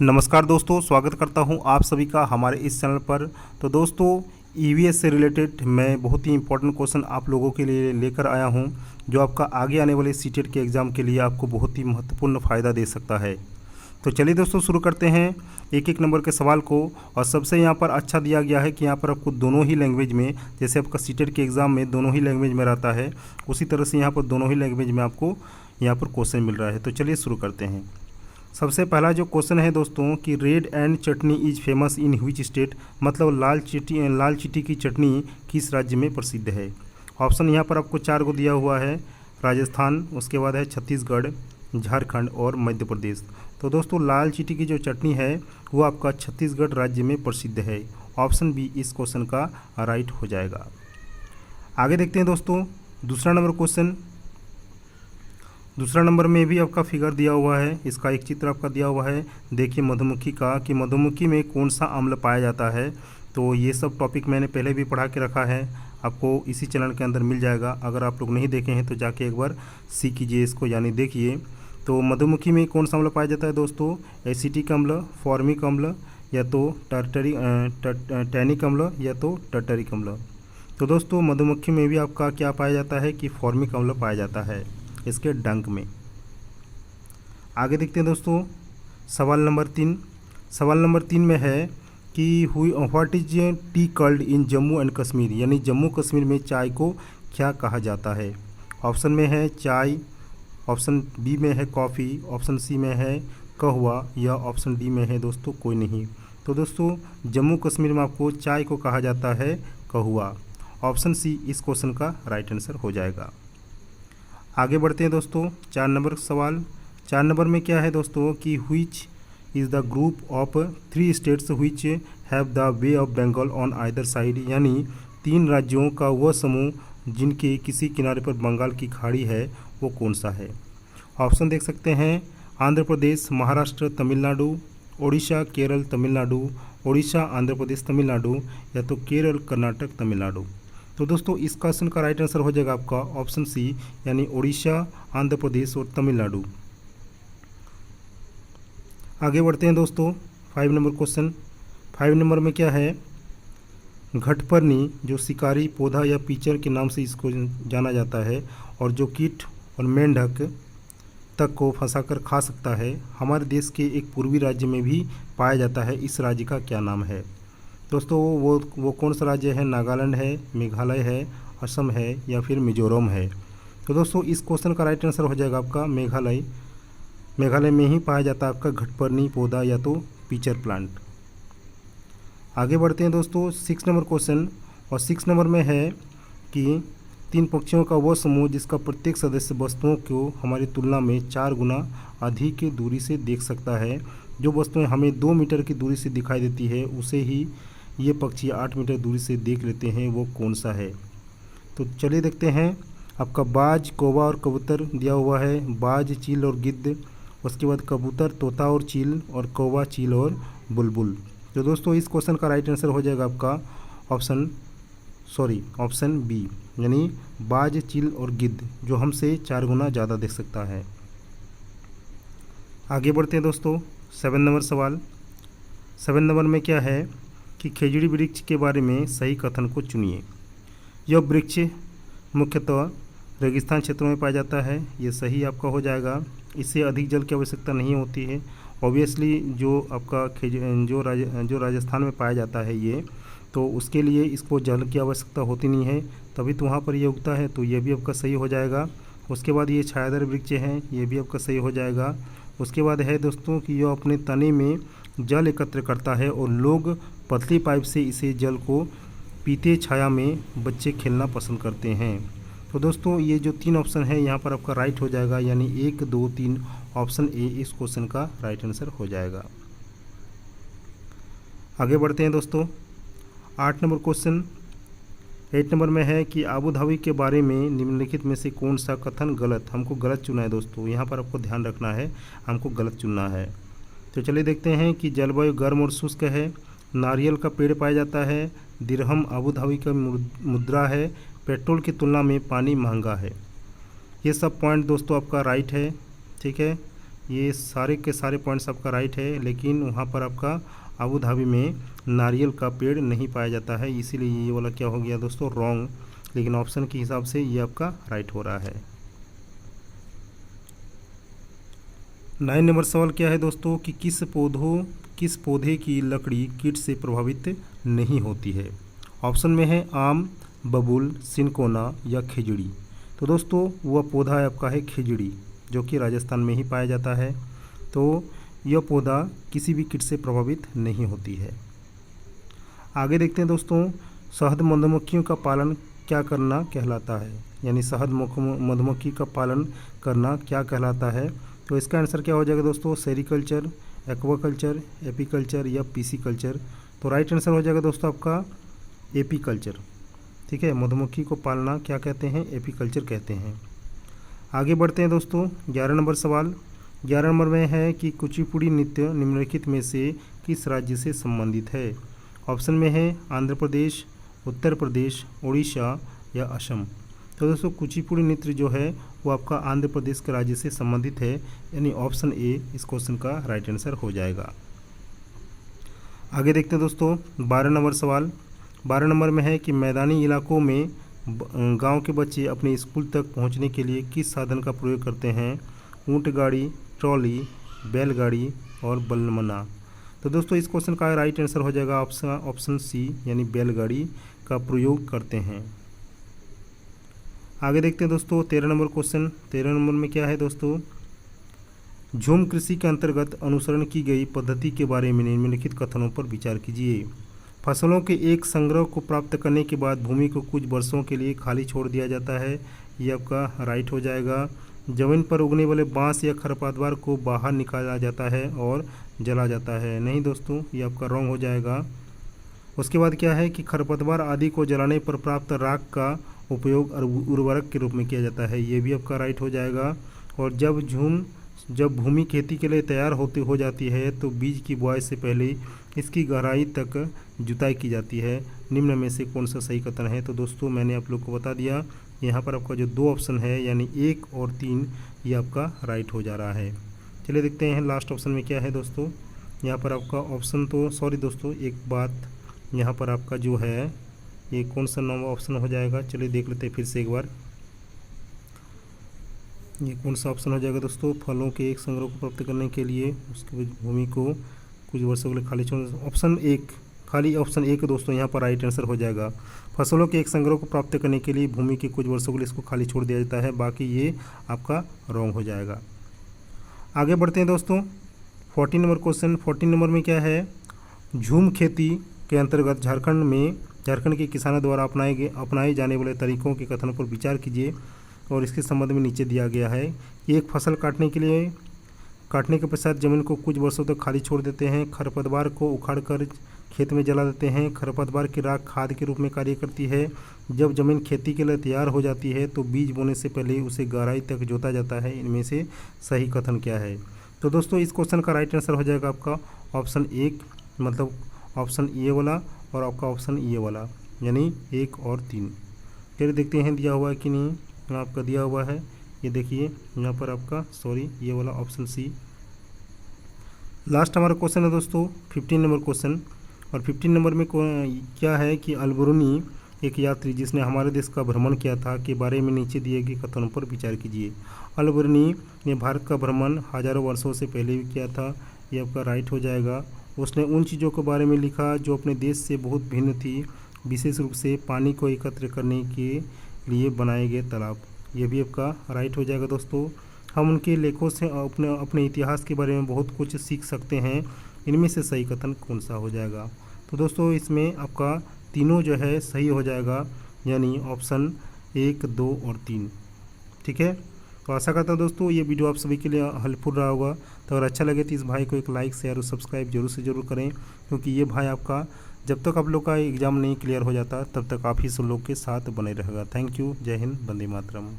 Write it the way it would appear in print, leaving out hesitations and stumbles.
नमस्कार दोस्तों, स्वागत करता हूं आप सभी का हमारे इस चैनल पर। तो दोस्तों, ईवीएस से रिलेटेड मैं बहुत ही इंपॉर्टेंट क्वेश्चन आप लोगों के लिए लेकर आया हूं, जो आपका आगे आने वाले सीटेट के एग्ज़ाम के लिए आपको बहुत ही महत्वपूर्ण फ़ायदा दे सकता है। तो चलिए दोस्तों, शुरू करते हैं एक एक नंबर के सवाल को। और सबसे यहाँ पर अच्छा दिया गया है कि यहाँ पर आपको दोनों ही लैंग्वेज में, जैसे आपका सीटेट के एग्ज़ाम में दोनों ही लैंग्वेज में रहता है, उसी तरह से यहाँ पर दोनों ही लैंग्वेज में आपको यहाँ पर क्वेश्चन मिल रहा है। तो चलिए शुरू करते हैं। सबसे पहला जो क्वेश्चन है दोस्तों कि red and chutney is famous in which state, मतलब लाल चीटी की चटनी किस राज्य में प्रसिद्ध है। ऑप्शन यहाँ पर आपको 4 को दिया हुआ है, राजस्थान, उसके बाद है छत्तीसगढ़, झारखंड और मध्य प्रदेश। तो दोस्तों, लाल चीटी की जो चटनी है वो आपका छत्तीसगढ़ राज्य में प्रसिद्ध है। ऑप्शन बी इस क्वेश्चन का राइट हो जाएगा। आगे देखते हैं दोस्तों, दूसरा नंबर क्वेश्चन। दूसरा नंबर में भी आपका फिगर दिया हुआ है, इसका एक चित्र आपका दिया हुआ है। देखिए मधुमक्खी का, कि मधुमक्खी में कौन सा अम्ल पाया जाता है। तो ये सब टॉपिक मैंने पहले भी पढ़ा के रखा है, आपको इसी चैनल के अंदर मिल जाएगा। अगर आप लोग नहीं देखे हैं तो जाके एक बार सीख कीजिए इसको, यानी देखिए। तो मधुमक्खी में कौन सा अम्ल पाया जाता है दोस्तों? एसिटिक अम्ल, फॉर्मिक अम्ल, या तो टैनिक अम्ल, या तो टर्टरिक अम्ल। तो दोस्तों, मधुमक्खी में भी आपका क्या पाया जाता है कि फॉर्मिक अम्ल पाया जाता है इसके डंक में। आगे देखते हैं दोस्तों, सवाल नंबर 3। सवाल नंबर 3 में है कि what is T called in Jammu and Kashmir, यानी जम्मू कश्मीर में चाय को क्या कहा जाता है। ऑप्शन में है चाय, ऑप्शन बी में है कॉफ़ी, ऑप्शन सी में है कहवा, या ऑप्शन डी में है दोस्तों कोई नहीं। तो दोस्तों, जम्मू कश्मीर में आपको चाय को कहा जाता है कहवा। ऑप्शन सी इस क्वेश्चन का राइट आंसर हो जाएगा। आगे बढ़ते हैं दोस्तों, 4 नंबर सवाल। 4 नंबर में क्या है दोस्तों कि which is the group of 3 states which have the bay of Bengal on either side, यानी 3 राज्यों का वह समूह जिनके किसी किनारे पर बंगाल की खाड़ी है, वो कौन सा है। ऑप्शन देख सकते हैं, आंध्र प्रदेश, महाराष्ट्र, तमिलनाडु, ओडिशा, केरल, तमिलनाडु, ओडिशा, आंध्र प्रदेश, तमिलनाडु, या तो केरल, कर्नाटक, तमिलनाडु। तो दोस्तों, इस क्वेश्चन का राइट आंसर हो जाएगा आपका ऑप्शन सी, यानी ओडिशा, आंध्र प्रदेश और तमिलनाडु। आगे बढ़ते हैं दोस्तों, 5 नंबर क्वेश्चन। 5 नंबर में क्या है, घटपर्णी जो शिकारी पौधा या पीचर के नाम से इसको जाना जाता है, और जो कीट और मेंढक तक को फंसाकर खा सकता है, हमारे देश के एक पूर्वी राज्य में भी पाया जाता है। इस राज्य का क्या नाम है दोस्तों? वो कौन सा राज्य है? नागालैंड है, मेघालय है, असम है, या फिर मिजोरम है। तो दोस्तों, इस क्वेश्चन का राइट आंसर हो जाएगा आपका मेघालय। मेघालय में ही पाया जाता है आपका घटपर्णी पौधा या तो पीचर प्लांट। आगे बढ़ते हैं दोस्तों, 6 नंबर क्वेश्चन। और 6 नंबर में है कि 3 पक्षियों का वह समूह जिसका प्रत्येक सदस्य वस्तुओं को हमारी तुलना में 4 गुना अधिक दूरी से देख सकता है। जो वस्तुएं हमें 2 मीटर की दूरी से दिखाई देती है, उसे ही ये पक्षी 8 मीटर दूरी से देख लेते हैं, वो कौन सा है। तो चलिए देखते हैं। आपका बाज, कौवा और कबूतर दिया हुआ है, बाज, चील और गिद्ध, उसके बाद कबूतर, तोता और चील, और कौवा, चील और बुलबुल। तो दोस्तों, इस क्वेश्चन का राइट आंसर हो जाएगा आपका ऑप्शन बी, यानी बाज, चील और गिद्ध, जो हमसे 4 गुना ज़्यादा देख सकता है। आगे बढ़ते हैं दोस्तों, 7 नंबर सवाल। 7 नंबर में क्या है कि खेजड़ी वृक्ष के बारे में सही कथन को चुनिए। यह वृक्ष मुख्यतः रेगिस्तान क्षेत्रों में पाया जाता है, ये सही आपका हो जाएगा। इससे अधिक जल की आवश्यकता नहीं होती है। ऑब्वियसली जो आपका जो राजस्थान में पाया जाता है ये, तो उसके लिए इसको जल की आवश्यकता होती नहीं है, तभी तो वहाँ पर ये उगता है। तो ये भी आपका सही हो जाएगा। उसके बाद ये छायादार वृक्ष हैं, ये भी आपका सही हो जाएगा। उसके बाद है दोस्तों कि यह अपने तने में जल एकत्र करता है और लोग पतली पाइप से इसे जल को पीते, छाया में बच्चे खेलना पसंद करते हैं। तो दोस्तों, ये जो 3 ऑप्शन है यहाँ पर आपका राइट हो जाएगा, यानी 1, 2, 3 ऑप्शन ए इस क्वेश्चन का राइट आंसर हो जाएगा। आगे बढ़ते हैं दोस्तों, 8 नंबर क्वेश्चन। 8 नंबर में है कि आबू धाबी के बारे में निम्नलिखित में से कौन सा कथन गलत। हमको गलत चुना है दोस्तों, यहाँ पर आपको ध्यान रखना है, हमको गलत चुनना है। तो चलिए देखते हैं कि जलवायु गर्म और शुष्क है, नारियल का पेड़ पाया जाता है, दिरहम आबू धाबी का मुद्रा है, पेट्रोल की तुलना में पानी महंगा है। ये सब पॉइंट दोस्तों आपका राइट है, ठीक है। ये सारे के सारे पॉइंट्स आपका राइट है, लेकिन वहाँ पर आपका अबू धाबी में नारियल का पेड़ नहीं पाया जाता है, इसीलिए ये वाला क्या हो गया दोस्तों, रॉन्ग। लेकिन ऑप्शन के हिसाब से ये आपका राइट हो रहा है। 9 नंबर सवाल क्या है दोस्तों कि किस पौधे की लकड़ी कीट से प्रभावित नहीं होती है। ऑप्शन में है आम, बबूल, सिनकोना या खिजड़ी। तो दोस्तों वह पौधा है आपका है खिजड़ी, जो कि राजस्थान में ही पाया जाता है। तो यह पौधा किसी भी कीट से प्रभावित नहीं होती है। आगे देखते हैं दोस्तों, शहद मधुमक्खियों का पालन क्या करना कहलाता है, यानी शहद मधुमक्खी का पालन करना क्या कहलाता है। तो इसका आंसर क्या हो जाएगा दोस्तों, सेरिकल्चर, एक्वाकल्चर, एपीकल्चर या पीसीकल्चर। तो राइट आंसर हो जाएगा दोस्तों आपका एपीकल्चर। ठीक है, मधुमक्खी को पालना क्या कहते हैं, एपीकल्चर कहते हैं। आगे बढ़ते हैं दोस्तों, 11 नंबर सवाल। 11 नंबर में है कि कुचिपुड़ी नृत्य निम्नलिखित में से किस राज्य से संबंधित है। ऑप्शन में है आंध्र प्रदेश, उत्तर प्रदेश, उड़ीसा या असम। तो दोस्तों कुचिपुड़ी नृत्य जो है वो आपका आंध्र प्रदेश के राज्य से संबंधित है, यानी ऑप्शन ए इस क्वेश्चन का राइट आंसर हो जाएगा। आगे देखते हैं दोस्तों, 12 नंबर सवाल। 12 नंबर में है कि मैदानी इलाकों में गांव के बच्चे अपने स्कूल तक पहुंचने के लिए किस साधन का प्रयोग करते हैं। ऊंट गाड़ी, ट्रॉली, बैलगाड़ी और बलमना। तो दोस्तों इस क्वेश्चन का राइट आंसर हो जाएगा ऑप्शन सी, यानी बैलगाड़ी का प्रयोग करते हैं। आगे देखते हैं दोस्तों 13 नंबर क्वेश्चन। 13 नंबर में क्या है दोस्तों, झूम कृषि के अंतर्गत अनुसरण की गई पद्धति के बारे में निम्नलिखित कथनों पर विचार कीजिए। फसलों के एक संग्रह को प्राप्त करने के बाद भूमि को कुछ वर्षों के लिए खाली छोड़ दिया जाता है, ये आपका राइट हो जाएगा। जमीन पर उगने वाले बांस या खरपतवार को बाहर निकाला जाता है और जला जाता है, नहीं दोस्तों ये आपका रॉन्ग हो जाएगा। उसके बाद क्या है कि खरपतवार आदि को जलाने पर प्राप्त राख का उपयोग उर्वरक के रूप में किया जाता है, ये भी आपका राइट हो जाएगा। और जब भूमि खेती के लिए तैयार हो जाती है तो बीज की बुआई से पहले इसकी गहराई तक जुताई की जाती है। निम्न में से कौन सा सही कथन है। तो दोस्तों मैंने आप लोग को बता दिया, यहाँ पर आपका जो 2 ऑप्शन है यानी 1 और 3 ये आपका राइट हो जा रहा है। चलिए देखते हैं लास्ट ऑप्शन में क्या है दोस्तों। यहाँ पर आपका ऑप्शन तो सॉरी दोस्तों एक बात, यहाँ पर आपका जो है ये कौन सा नंबर ऑप्शन हो जाएगा, चलिए देख लेते हैं फिर से एक बार। ये कौन सा ऑप्शन हो जाएगा दोस्तों, फलों के एक संग्रह को प्राप्त करने के लिए उसकी भूमि को कुछ वर्षों के लिए खाली छोड़, ऑप्शन 1 खाली ऑप्शन 1 दोस्तों यहाँ पर राइट आंसर हो जाएगा। फसलों के एक संग्रह को प्राप्त करने के लिए भूमि के कुछ वर्षों के लिए इसको खाली छोड़ दिया जाता है, बाकी ये आपका रॉन्ग हो जाएगा। आगे बढ़ते हैं दोस्तों 14 नंबर क्वेश्चन। 14 नंबर में क्या है, झूम खेती के अंतर्गत झारखंड के किसानों द्वारा अपनाए जाने वाले तरीकों के कथनों पर विचार कीजिए और इसके संबंध में नीचे दिया गया है। एक फसल काटने के पश्चात जमीन को कुछ वर्षों तक खाली छोड़ देते हैं, खरपतवार को उखाड़कर खेत में जला देते हैं। खरपतवार की राख खाद के रूप में कार्य करती है। जब जमीन खेती के लिए तैयार हो जाती है तो बीज बोने से पहले उसे गहराई तक जोता जाता है। इनमें से सही कथन क्या है। तो दोस्तों इस क्वेश्चन का राइट आंसर हो जाएगा आपका ऑप्शन 1, मतलब ऑप्शन ए वाला और आपका ऑप्शन ए वाला, यानी 1 और 3। फिर देखते हैं दिया हुआ है कि नहीं, आपका दिया हुआ है ये देखिए यहाँ पर आपका सॉरी ये वाला ऑप्शन सी। लास्ट हमारा क्वेश्चन है दोस्तों 15 नंबर क्वेश्चन। और 15 नंबर में क्या है कि अल-बरूनी एक यात्री जिसने हमारे देश का भ्रमण किया था के बारे में नीचे दिए गए कथनों पर विचार कीजिए। अल-बरूनी ने भारत का भ्रमण हजारों वर्षों से पहले भी किया था, ये आपका राइट हो जाएगा। उसने उन चीज़ों के बारे में लिखा जो अपने देश से बहुत भिन्न थी, विशेष रूप से पानी को एकत्र करने के लिए बनाए गए तालाब, ये भी आपका राइट हो जाएगा दोस्तों। हम उनके लेखों से अपने इतिहास के बारे में बहुत कुछ सीख सकते हैं। इनमें से सही कथन कौन सा हो जाएगा। तो दोस्तों इसमें आपका तीनों जो है सही हो जाएगा, यानी ऑप्शन 1, 2 और 3। ठीक है, तो आशा करता हूँ दोस्तों ये वीडियो आप सभी के लिए हेल्पफुल रहा होगा। तो अगर अच्छा लगे तो इस भाई को एक लाइक, शेयर और सब्सक्राइब जरूर से जरूर करें, क्योंकि ये भाई आपका जब तक आप लोग का एग्ज़ाम नहीं क्लियर हो जाता तब तक आप ही सब लोग के साथ बने रहेगा। थैंक यू, जय हिंद, वंदे मातरम।